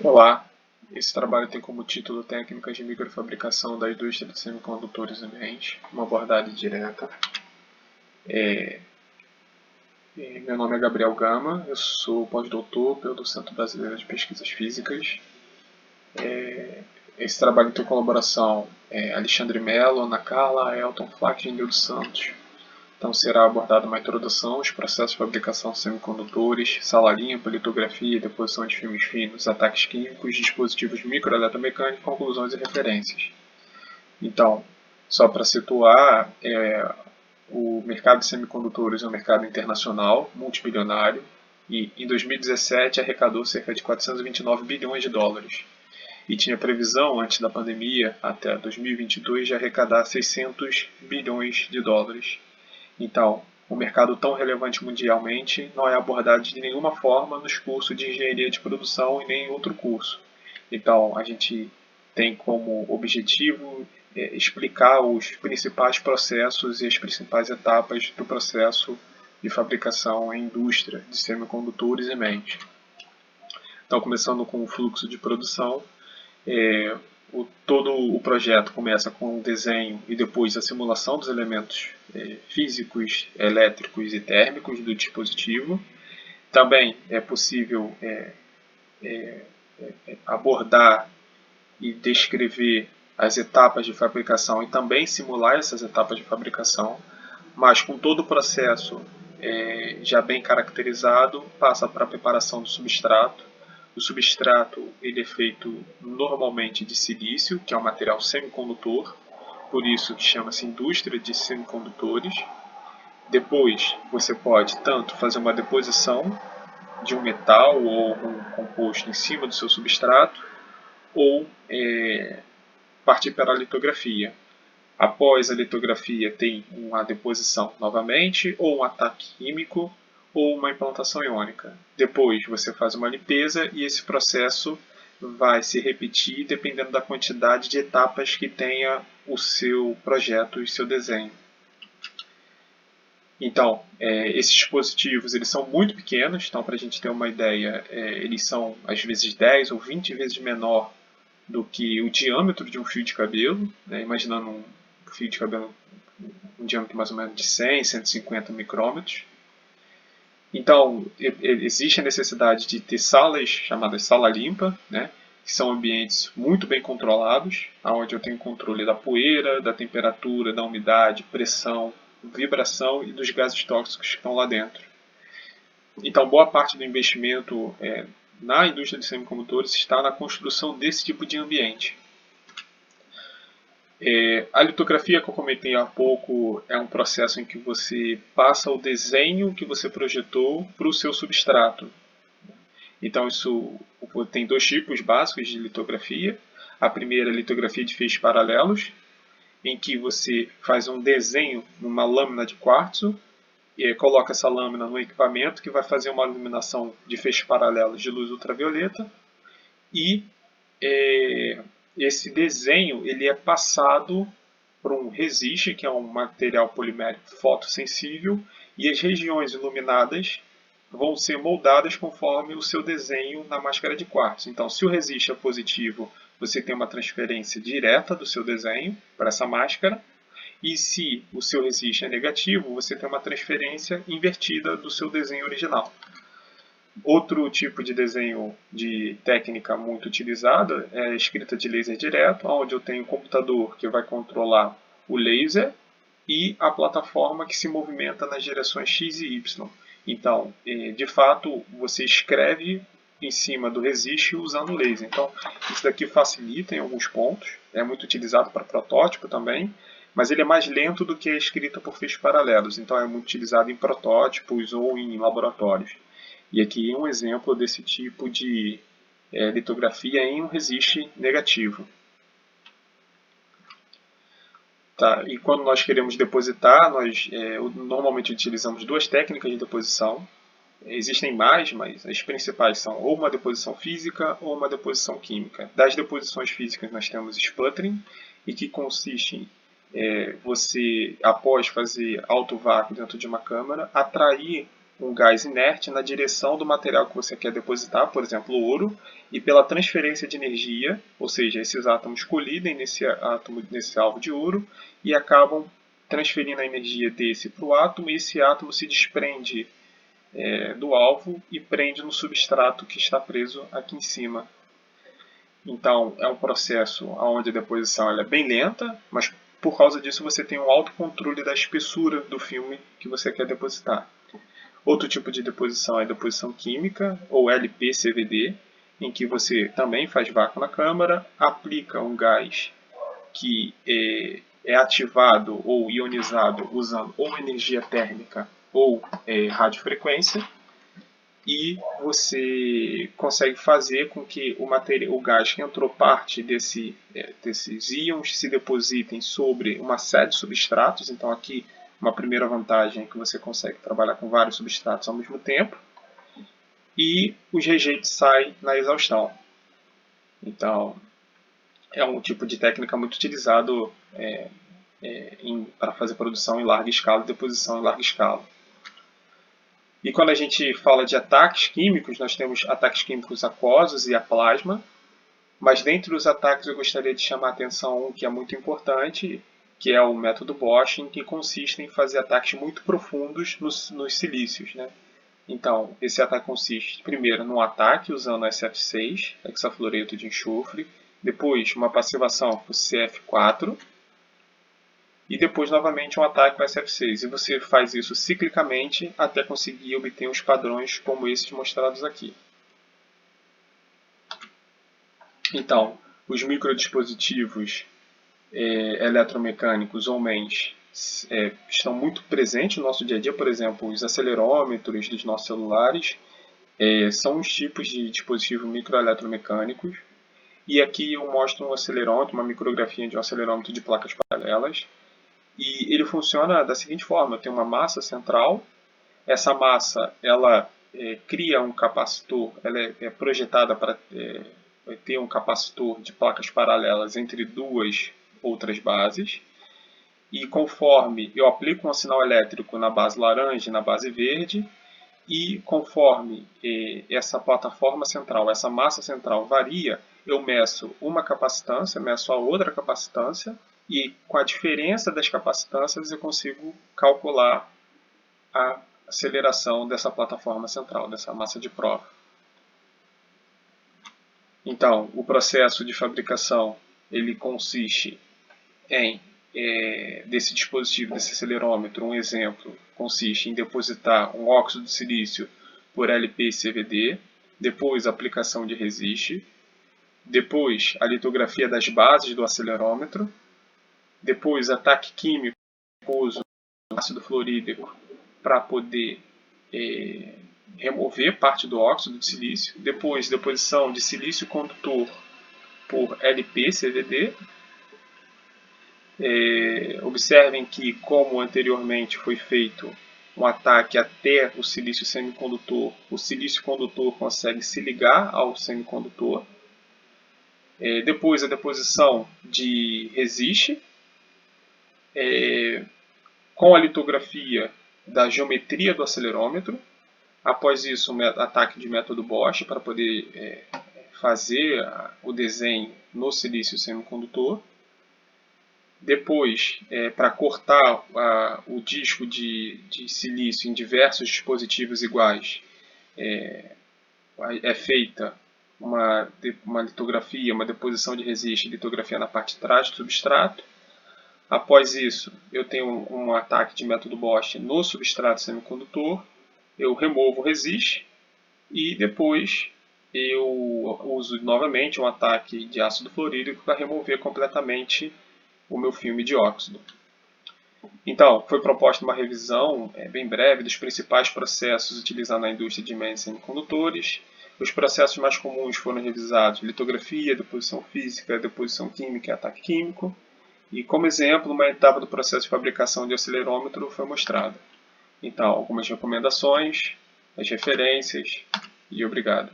Olá, esse trabalho tem como título Técnicas de Microfabricação da Indústria de Semicondutores Ambiente, uma abordagem direta. Meu nome é Gabriel Gama, eu sou pós-doutor pelo Centro Brasileiro de Pesquisas Físicas. Esse trabalho tem colaboração Alexandre Mello, Ana Carla, Elton Flack e Nildo Santos. Então será abordada uma introdução aos processos de fabricação de semicondutores, sala limpa, litografia, deposição de filmes finos, ataques químicos, dispositivos microeletromecânicos, conclusões e referências. Então, só para situar, o mercado de semicondutores é um mercado internacional, multibilionário, e em 2017 arrecadou cerca de 429 bilhões de dólares. E tinha previsão, antes da pandemia, até 2022, de arrecadar 600 bilhões de dólares. Então, um mercado tão relevante mundialmente não é abordado de nenhuma forma nos cursos de engenharia de produção e nem em outro curso. Então, a gente tem como objetivo explicar os principais processos e as principais etapas do processo de fabricação em indústria de semicondutores e meios. Então, começando com o fluxo de produção, todo o projeto começa com o desenho e depois a simulação dos elementos físicos, elétricos e térmicos do dispositivo. Também é possível abordar e descrever as etapas de fabricação e também simular essas etapas de fabricação, mas com todo o processo já bem caracterizado, passa para a preparação do substrato. O substrato ele é feito normalmente de silício, que é um material semicondutor, por isso que chama-se indústria de semicondutores. Depois você pode tanto fazer uma deposição de um metal ou um composto em cima do seu substrato, ou partir para a litografia. Após a litografia tem uma deposição novamente, ou um ataque químico, ou uma implantação iônica. Depois você faz uma limpeza e esse processo vai se repetir dependendo da quantidade de etapas que tenha o seu projeto e seu desenho. Então, esses dispositivos eles são muito pequenos, então para a gente ter uma ideia, eles são às vezes 10 ou 20 vezes menor do que o diâmetro de um fio de cabelo, né? Imaginando um fio de cabelo um diâmetro mais ou menos de 100, 150 micrômetros. Então, existe a necessidade de ter salas chamadas sala limpa, né? Que são ambientes muito bem controlados, onde eu tenho controle da poeira, da temperatura, da umidade, pressão, vibração e dos gases tóxicos que estão lá dentro. Então, boa parte do investimento na indústria de semicondutores está na construção desse tipo de ambiente. A litografia que eu comentei há pouco é um processo em que você passa o desenho que você projetou para o seu substrato. Então isso tem dois tipos básicos de litografia. A primeira é a litografia de feixes paralelos, em que você faz um desenho numa lâmina de quartzo e coloca essa lâmina no equipamento que vai fazer uma iluminação de feixes paralelos de luz ultravioleta e esse desenho ele é passado por um resist, que é um material polimérico fotossensível, e as regiões iluminadas vão ser moldadas conforme o seu desenho na máscara de quartzo. Então, se o resist é positivo, você tem uma transferência direta do seu desenho para essa máscara, e se o seu resist é negativo, você tem uma transferência invertida do seu desenho original. Outro tipo de desenho de técnica muito utilizada é a escrita de laser direto, onde eu tenho um computador que vai controlar o laser e a plataforma que se movimenta nas direções X e Y. Então, de fato, você escreve em cima do resist usando o laser. Então, isso daqui facilita em alguns pontos, é muito utilizado para protótipo também, mas ele é mais lento do que a escrita por feixes paralelos, então é muito utilizado em protótipos ou em laboratórios. E aqui um exemplo desse tipo de litografia em um resist negativo. Tá? E quando nós queremos depositar, nós normalmente utilizamos duas técnicas de deposição. Existem mais, mas as principais são ou uma deposição física ou uma deposição química. Das deposições físicas nós temos sputtering, e que consiste em você, após fazer alto vácuo dentro de uma câmara, atrair um gás inerte na direção do material que você quer depositar, por exemplo, o ouro, e pela transferência de energia, ou seja, esses átomos colidem nesse alvo de ouro e acabam transferindo a energia desse para o átomo, e esse átomo se desprende do alvo e prende no substrato que está preso aqui em cima. Então, é um processo onde a deposição ela é bem lenta, mas por causa disso você tem um autocontrole da espessura do filme que você quer depositar. Outro tipo de deposição é a deposição química, ou LPCVD, em que você também faz vácuo na câmara, aplica um gás que é ativado ou ionizado usando ou energia térmica ou radiofrequência, e você consegue fazer com que o gás que entrou parte desses íons se depositem sobre uma série de substratos. Então aqui uma primeira vantagem é que você consegue trabalhar com vários substratos ao mesmo tempo, e os rejeitos saem na exaustão. Então é um tipo de técnica muito utilizado para fazer produção em larga escala e deposição em larga escala. E quando a gente fala de ataques químicos, nós temos ataques químicos aquosos e a plasma, mas dentre os ataques eu gostaria de chamar a atenção um que é muito importante, que é o método Bosch, em que consiste em fazer ataques muito profundos nos silícios, né? Então, esse ataque consiste, primeiro, num ataque usando SF6, hexafluoreto de enxofre, depois uma passivação por CF4, e depois novamente um ataque com SF6. E você faz isso ciclicamente até conseguir obter os padrões como esses mostrados aqui. Então, os microdispositivos eletromecânicos ou MEMS estão muito presentes no nosso dia a dia. Por exemplo, os acelerômetros dos nossos celulares são os tipos de dispositivos microeletromecânicos. E aqui eu mostro um acelerômetro, uma micrografia de um acelerômetro de placas paralelas. E ele funciona da seguinte forma: eu tenho uma massa central, essa massa ela cria um capacitor, ela é projetada para ter um capacitor de placas paralelas entre duas outras bases, e conforme eu aplico um sinal elétrico na base laranja e na base verde, e conforme essa plataforma central, essa massa central varia, eu meço uma capacitância, meço a outra capacitância, e com a diferença das capacitâncias eu consigo calcular a aceleração dessa plataforma central, dessa massa de prova. Então, o processo de fabricação ele consiste em, desse dispositivo, desse acelerômetro, um exemplo, consiste em depositar um óxido de silício por LPCVD, depois a aplicação de resiste, depois a litografia das bases do acelerômetro, depois ataque químico, uso do ácido fluorídrico para poder remover parte do óxido de silício, depois deposição de silício condutor por LPCVD. Observem que, como anteriormente foi feito um ataque até o silício semicondutor, o silício condutor consegue se ligar ao semicondutor. Depois a deposição de resiste, com a litografia da geometria do acelerômetro. Após isso, um ataque de método Bosch para poder fazer o desenho no silício semicondutor. Depois, para cortar o disco de silício em diversos dispositivos iguais, é feita uma litografia, uma deposição de resiste e litografia na parte de trás do substrato. Após isso, eu tenho um ataque de método Bosch no substrato semicondutor, eu removo o resiste e depois eu uso novamente um ataque de ácido fluorídrico para remover completamente o meu filme de óxido. Então, foi proposta uma revisão bem breve dos principais processos utilizados na indústria de MEMS semicondutores. Os processos mais comuns foram revisados: litografia, deposição física, deposição química e ataque químico. E como exemplo, uma etapa do processo de fabricação de acelerômetro foi mostrada. Então, algumas recomendações, as referências, e obrigado.